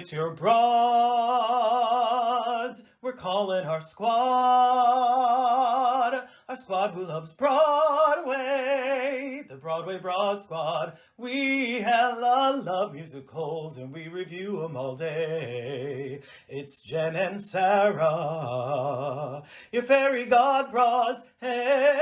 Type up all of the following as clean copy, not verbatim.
it's your broads. We're calling our squad who loves Broadway, the Broadway Broad Squad. We hella love musicals and we review them all day. It's Jen and Sarah, your fairy god broads. Hey!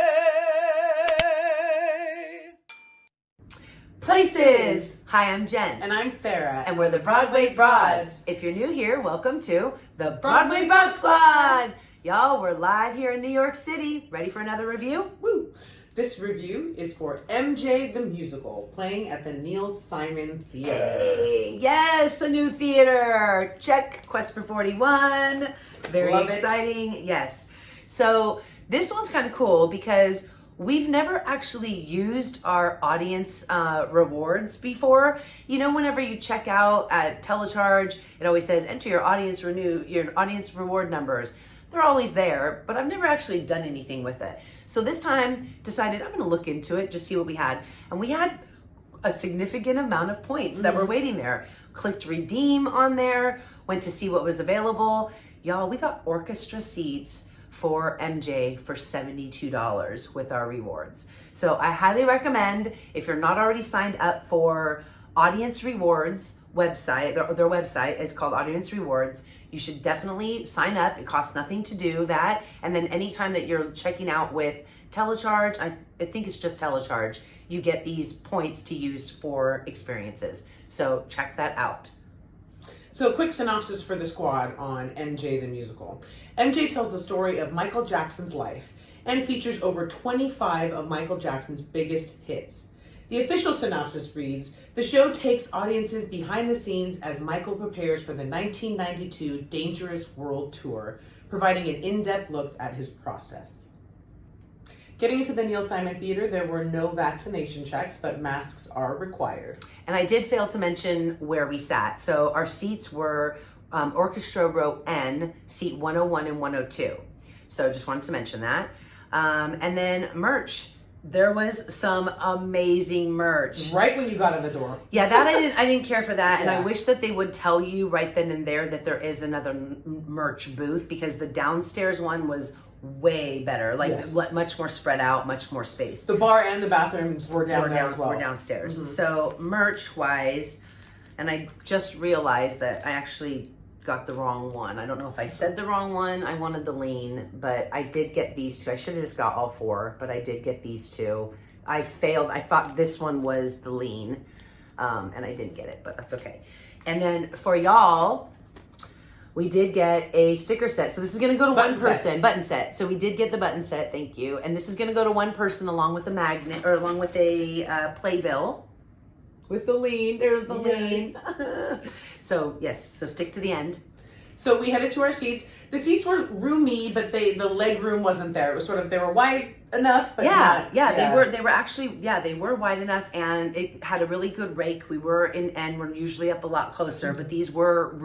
Places! Hi, I'm Jen. And I'm Sarah. And we're the Broadway Broads. If you're new here, welcome to the Broadway Broad Squad. Y'all, we're live here in New York City. Ready for another review? Woo! This review is for MJ the Musical, playing at the Neil Simon Theater. Hey, yes, a new theater. Check. Quest for 41. Very Love exciting. It. Yes. So this one's kind of cool because we've never actually used our audience rewards before. You know, whenever you check out at Telecharge, it always says enter your audience reward numbers. They're always there, but I've never actually done anything with it. So this time decided I'm going to look into it, just see what we had. And we had a significant amount of points that were waiting there. Clicked redeem on there, went to see what was available. Y'all, we got orchestra seats for MJ for $72 with our rewards. So I highly recommend, if you're not already signed up for Audience Rewards website, their website is called Audience Rewards, you should definitely sign up. It costs nothing to do that. And then anytime that you're checking out with Telecharge, I think it's just Telecharge, you get these points to use for experiences. So check that out. So a quick synopsis for the squad on MJ the Musical. MJ tells the story of Michael Jackson's life and features over 25 of Michael Jackson's biggest hits. The official synopsis reads, the show takes audiences behind the scenes as Michael prepares for the 1992 Dangerous World Tour, providing an in-depth look at his process. Getting into the Neil Simon Theater, there were no vaccination checks, but masks are required. And I did fail to mention where we sat. So our seats were Orchestra Row N, seat 101 and 102. So just wanted to mention that. And then merch. There was some amazing merch. Right when you got in the door. Yeah, that I didn't care for that. Yeah. And I wish that they would tell you right then and there that there is another merch booth, because the downstairs one was way better, like yes. Much more spread out, much more space. The bar and the bathrooms were down there as well. We're downstairs. So merch wise, and I just realized that I actually got the wrong one. I don't know if I said the wrong one. I wanted the lean, but I did get these two. I should have just got all four, but I did get these two. I failed. I thought this one was the lean, and I didn't get it, but that's okay. And then for y'all, we did get a sticker set. So this is going to go to one person. Button set. So we did get the button set. Thank you. And this is going to go to one person along with a magnet, or along with a playbill. With the lean. There's the lean. So yes. So stick to the end. So we headed to our seats. The seats were roomy, but the leg room wasn't there. It was sort of, they were wide enough, but not. They were actually they were wide enough, and it had a really good rake. We were in N. We're usually up a lot closer, but these were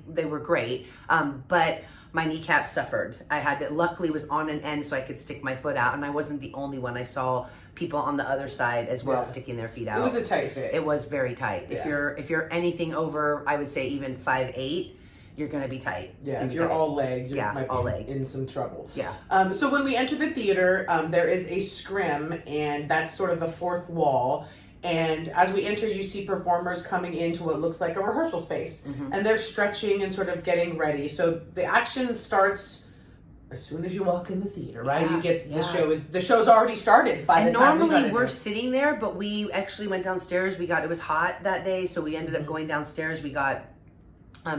they were great. But my kneecap suffered. I had to, luckily was on an N so I could stick my foot out, and I wasn't the only one. I saw people on the other side as well sticking their feet out. It was a tight fit. It was very tight. Yeah. If you're anything over, I would say even 5'8", you're going to be tight. Yeah, if you're all leg, you might be in some trouble. Yeah. So when we entered the theater, there is a scrim, and that's sort of the fourth wall. And as we enter, you see performers coming into what looks like a rehearsal space. And they're stretching and sort of getting ready. So the action starts as soon as you walk in the theater, right? You get the show's already started by the time we got in normally we're there. sitting there, but we actually went downstairs. It was hot that day, so we ended up going downstairs. We got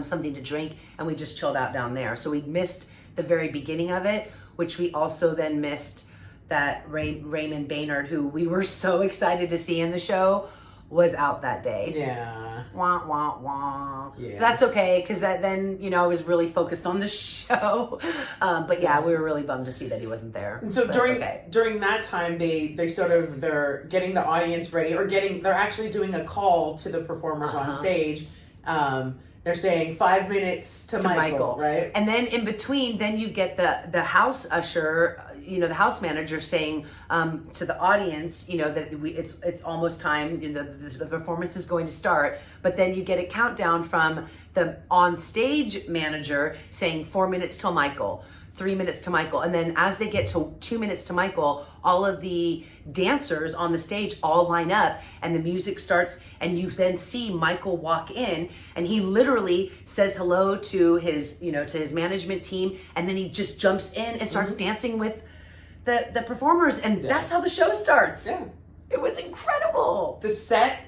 something to drink, and we just chilled out down there. So we missed the very beginning of it, which we also then missed that Raymond Baynard, who we were so excited to see in the show, was out that day. Yeah. Wah, wah, wah. Yeah. That's okay, because then, I was really focused on the show. But yeah, we were really bummed to see that he wasn't there. And so during that time, they're getting the audience ready, or they're actually doing a call to the performers on stage. They're saying 5 minutes to Michael, right? And then in between, then you get the house usher the house manager saying to the audience, that it's almost time, the performance is going to start. But then you get a countdown from the on stage manager saying 4 minutes till Michael, 3 minutes to Michael. And then as they get to 2 minutes to Michael, all of the dancers on the stage all line up and the music starts, and you then see Michael walk in, and he literally says hello to his, to his management team, and then he just jumps in and starts dancing with the performers, and that's how the show starts. Yeah. It was incredible. The set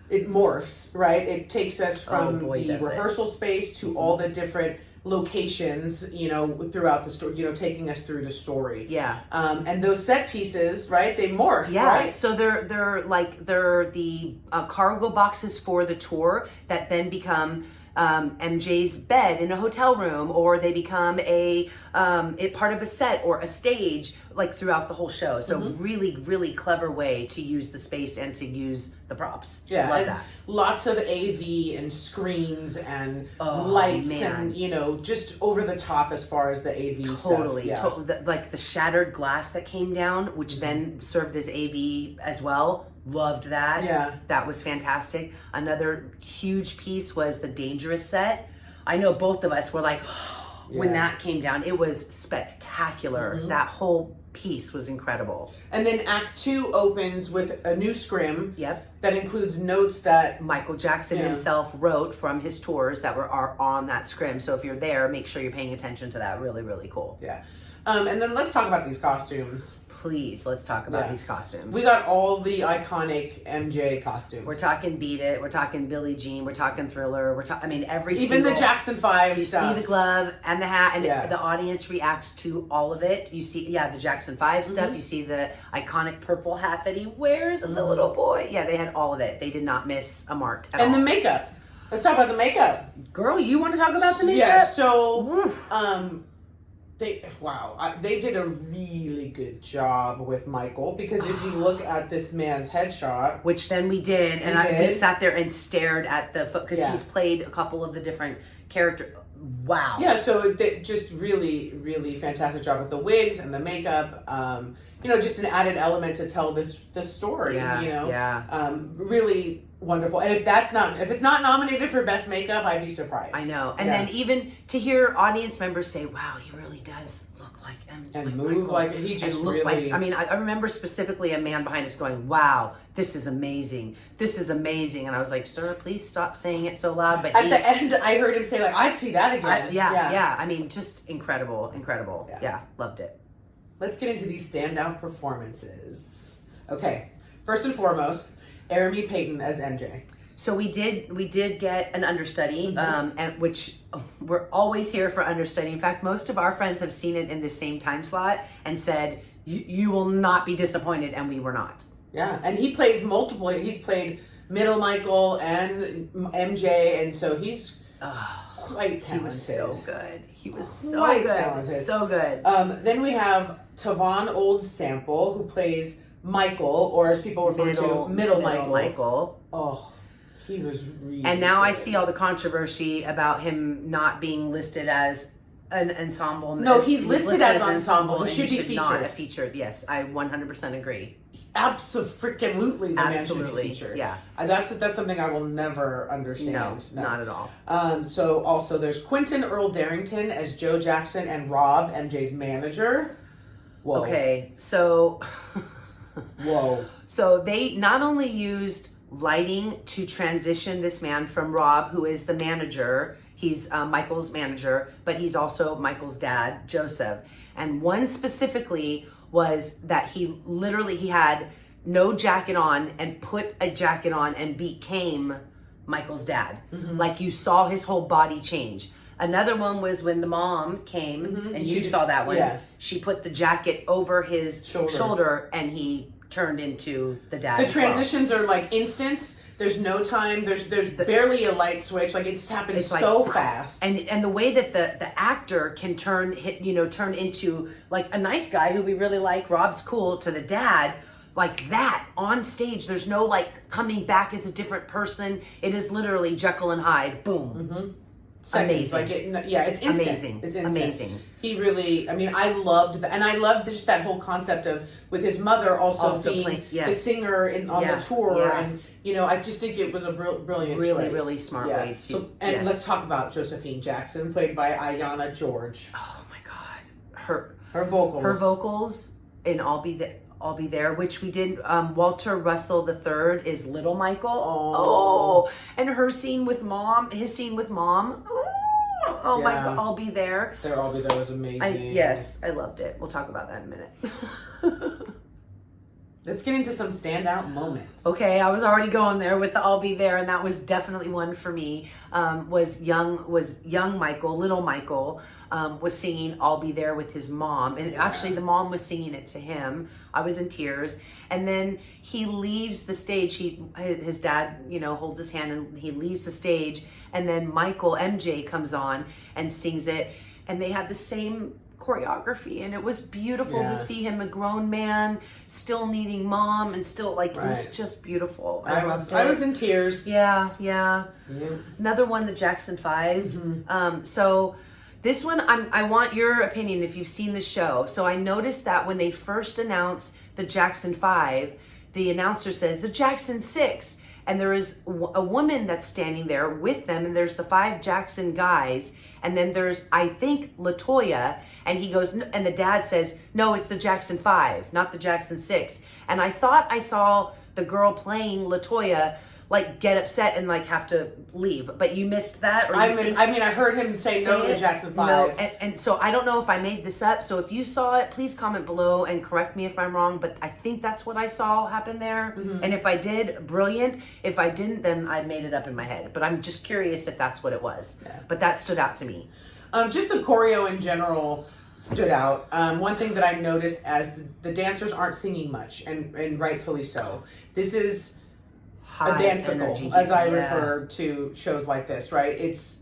it morphs, right? It takes us from the rehearsal space to all the different locations, throughout the story, taking us through the story. Yeah. And those set pieces, right? They morph, yeah. right? So they're the cargo boxes for the tour that then become MJ's bed in a hotel room, or they become a part of a set or a stage, like throughout the whole show. So really, really clever way to use the space and to use the props. Yeah, love and that. Lots of AV and screens and lights, and just over the top as far as the AV stuff. Yeah. Like the shattered glass that came down, which then served as AV as well. Loved that. Yeah. That was fantastic. Another huge piece was the Dangerous set. I know both of us were like, when that came down, it was spectacular. That whole piece was incredible. And then Act 2 opens with a new scrim. Yep. That includes notes that Michael Jackson himself wrote from his tours that are on that scrim. So if you're there, make sure you're paying attention to that. Really, really cool. Yeah. And then let's talk about these costumes. Please, let's talk about these costumes. We got all the iconic MJ costumes. We're talking Beat It. We're talking Billie Jean. We're talking Thriller. Even the Jackson 5 you stuff. see the glove and the hat, and the audience reacts to all of it. You see, the Jackson 5 stuff. You see the iconic purple hat that he wears as a little boy. Yeah, they had all of it. They did not miss a mark at all. And the makeup. Let's talk about the makeup. Girl, you want to talk about the makeup? Yeah, so... They did a really good job with Michael, because if you look at this man's headshot, which then we did, we sat there and stared at the foot, because he's played a couple of the different characters. Wow. Yeah, so they just really, really fantastic job with the wigs and the makeup. Just an added element to tell this story. Really wonderful. And if it's not nominated for best makeup, I'd be surprised. I know. And then even to hear audience members say, "Wow, he really does look like MJ." And move Michael. like he just really. I remember specifically a man behind us going, "Wow, this is amazing. This is amazing." And I was like, "Sir, please stop saying it so loud." But at the end, I heard him say, like, "I'd see that again." Yeah. Just incredible. Yeah, loved it. Let's get into these standout performances. Okay, first and foremost, Jeremy Payton as MJ. So we did get an understudy, and which we're always here for understudy. In fact, most of our friends have seen it in the same time slot and said, you will not be disappointed, and we were not. Yeah, and he plays multiple. He's played Middle Michael and MJ, and so he's quite talented. He was so good. He was so quite good. Talented. So good. Then we have Tavon Old Sample, who plays Michael, or as people refer to, Middle Michael. Oh, he was really And now good. I see all the controversy about him not being listed as an ensemble. No, he's listed as ensemble. He should be featured. Not a featured. Yes, I 100% agree. Absolutely, the man should be featured. Yeah. That's something I will never understand. No, not at all. So also there's Quentin Earl Darrington as Joe Jackson and Rob, MJ's manager. Whoa. Okay, so... Whoa. So they not only used lighting to transition this man from Rob, who is the manager, he's Michael's manager, but he's also Michael's dad, Joseph. And one specifically was that he had no jacket on and put a jacket on and became Michael's dad. Like you saw his whole body change. Another one was when the mom came, and you saw that one. Yeah. She put the jacket over his shoulder and he turned into the dad. The transitions are like instant. There's no time. There's barely a light switch. Like it's happened so fast. And the way that the actor can turn into like a nice guy who we really like, Rob's cool, to the dad, like that on stage. There's no like coming back as a different person. It is literally Jekyll and Hyde. Boom. seconds. Amazing. It's instant. Amazing. It's instant. Amazing. He really, I mean, I loved that, and I loved just that whole concept of with his mother also being playing, the singer on the tour, Yeah. and I just think it was a brilliant Really, choice. really smart way to. So, and let's talk about Josephine Jackson, played by Ayanna George. Oh my God, her vocals in I'll Be There, which we did. Walter Russell III is Little Michael. Oh, and his scene with mom. Oh my God, I'll Be There. I'll Be There was amazing. Yes, I loved it. We'll talk about that in a minute. Let's get into some standout moments. Okay, I was already going there with the I'll Be There, and that was definitely one for me. Was young Michael, little Michael, was singing I'll Be There with his mom. And actually the mom was singing it to him. I was in tears. And then he leaves the stage. His dad, holds his hand and he leaves the stage. And then MJ comes on and sings it. And they had the same choreography, and it was beautiful to see him, a grown man, still needing mom, and still it was just beautiful. I was in tears. Yeah. Another one, the Jackson 5. Mm-hmm. So this one, I want your opinion if you've seen the show. So I noticed that when they first announced the Jackson 5, the announcer says the Jackson 6, and there is a woman that's standing there with them, and there's the 5 Jackson guys. And then there's, I think, LaToya, and he goes, and the dad says, no, it's the Jackson 5, not the Jackson 6. And I thought I saw the girl playing LaToya, get upset and, have to leave. But you missed that? Or I heard him say no to the Jackson 5. No, and so I don't know if I made this up. So if you saw it, please comment below and correct me if I'm wrong. But I think that's what I saw happen there. Mm-hmm. And if I did, brilliant. If I didn't, then I made it up in my head. But I'm just curious if that's what it was. Yeah. But that stood out to me. Just the choreo in general stood out. One thing that I noticed as the dancers aren't singing much, and rightfully so. This is a danceicle, as I refer to shows like this, right? It's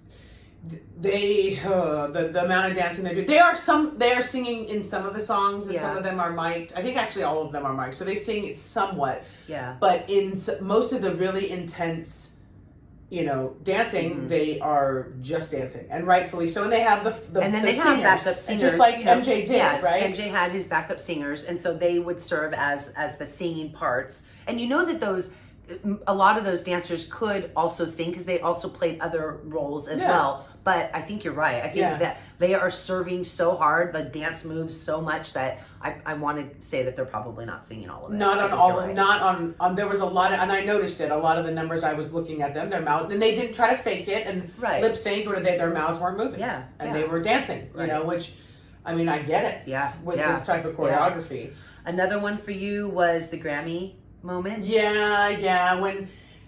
the amount of dancing they do. They are singing in some of the songs, and some of them are mic'd. I think actually all of them are mic'd, so they sing it somewhat. Yeah. But in most of the really intense, dancing, they are just dancing, and rightfully so. And they have and then they have backup singers, just like MJ did, right? MJ had his backup singers, and so they would serve as the singing parts. And that a lot of those dancers could also sing because they also played other roles as well. But I think you're right. I think that they are serving so hard, the dance moves so much that I want to say that they're probably not singing all of it. Not on. There was a lot of, and I noticed it. A lot of the numbers I was looking at them, their mouth, and they didn't try to fake it and lip sync, or their mouths weren't moving. Yeah, and they were dancing. Which, I get it. Yeah, with this type of choreography. Another one for you was the Grammy moment. Yeah.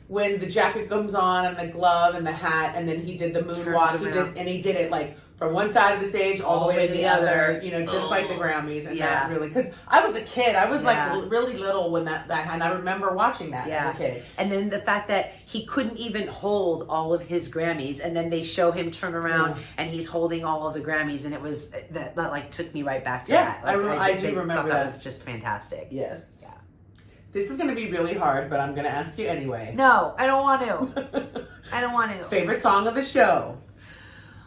When the jacket comes on and the glove and the hat, and then he did the moonwalk. He did it from one side of the stage all the way to the other. Just like the Grammys, and that really, because I was a kid. I was really little when that and I remember watching that as a kid. And then the fact that he couldn't even hold all of his Grammys, and then they show him turn around and he's holding all of the Grammys, and it was that took me right back to that. I do remember that. Was just fantastic. Yes. This is going to be really hard, but I'm going to ask you anyway. No, I don't want to. I don't want to. Favorite song of the show?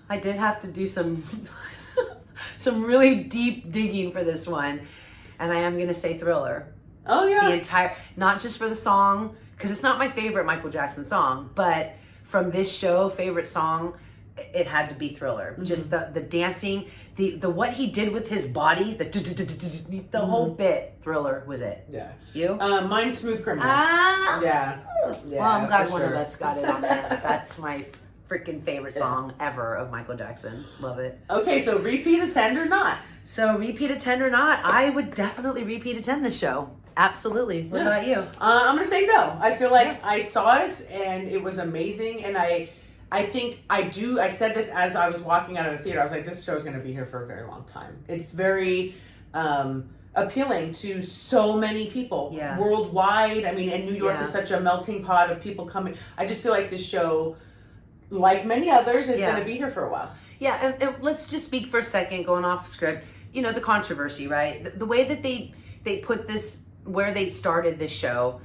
I did have to do some really deep digging for this one, and I am going to say Thriller. Oh, yeah. Not just for the song, because it's not my favorite Michael Jackson song, but from this show, favorite song, it had to be Thriller. Mm-hmm. Just the dancing, the what he did with his body, the whole bit. Thriller was it. Yeah. You? Mine's Smooth Criminal. Yeah. Well, I'm glad one of us got it on that. That's my freaking favorite song ever of Michael Jackson. Love it. Okay, so repeat attend or not? So repeat attend or not, I would definitely repeat attend this show. Absolutely. What about you? I'm going to say no. I feel like I saw it and it was amazing, and I think I said this as I was walking out of the theater. I was like, this show's going to be here for a very long time. It's very appealing to so many people worldwide. And New York is such a melting pot of people coming. I just feel like this show, like many others, is going to be here for a while. Yeah, and let's just speak for a second, going off script. The controversy, right? The way that they put this, where they started this show,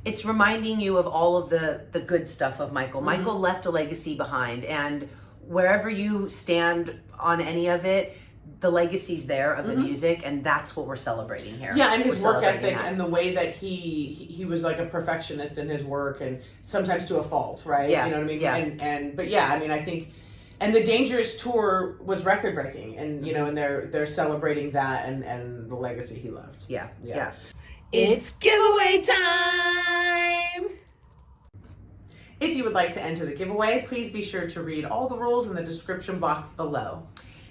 it's reminding you of all of the good stuff of Michael. Mm-hmm. Michael left a legacy behind, and wherever you stand on any of it, the legacy's there of the music, and that's what we're celebrating here. Yeah, and his We're work celebrating ethic that. and the way that he was like a perfectionist in his work, and sometimes to a fault, right? Yeah, You know what I mean? yeah. But yeah, I mean, I think, and the Dangerous tour was record breaking, and you know, and they're celebrating that and the legacy he left. Yeah. Yeah. It's giveaway time! If you would like to enter the giveaway, please be sure to read all the rules in the description box below.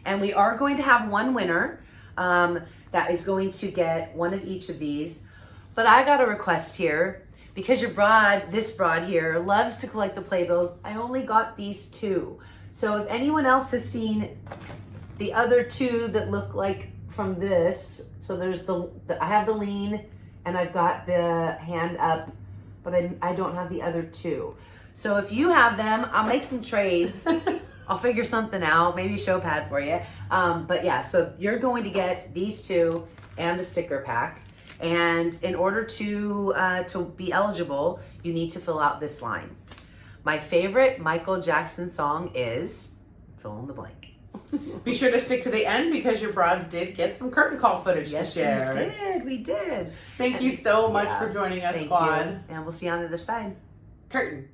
And we are going to have one winner that is going to get one of each of these. But I got a request here. Because this broad here, loves to collect the playbills, I only got these 2. So if anyone else has seen the other 2 that look like from this, so there's I have the lean and I've got the hand up, but I don't have the other 2. So if you have them, I'll make some trades. I'll figure something out, maybe a show pad for you. But yeah, so you're going to get these 2 and the sticker pack. And in order to be eligible, you need to fill out this line. My favorite Michael Jackson song is, fill in the blank. Be sure to stick to the end because your broads did get some curtain call footage to share. We did. Thank you so much for joining us, squad. You. And we'll see you on the other side. Curtain.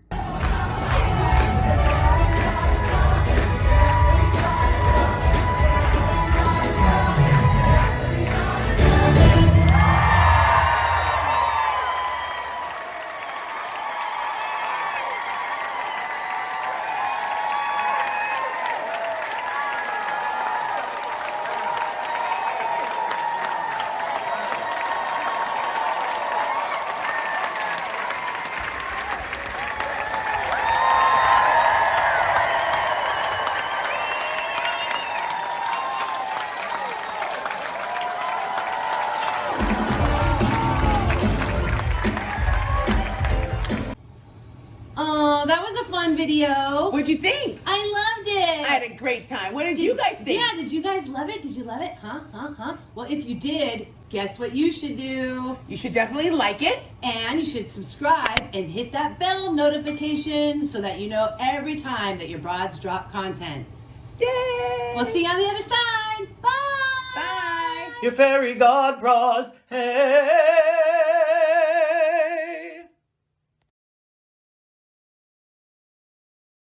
That was a fun video. What'd you think? I loved it. I had a great time. What did you guys think? Yeah, did you guys love it? Did you love it? Huh? Well, if you did, guess what you should do? You should definitely like it. And you should subscribe and hit that bell notification so that you know every time that your broads drop content. Yay! We'll see you on the other side. Bye! Bye! Your fairy god bras, hey!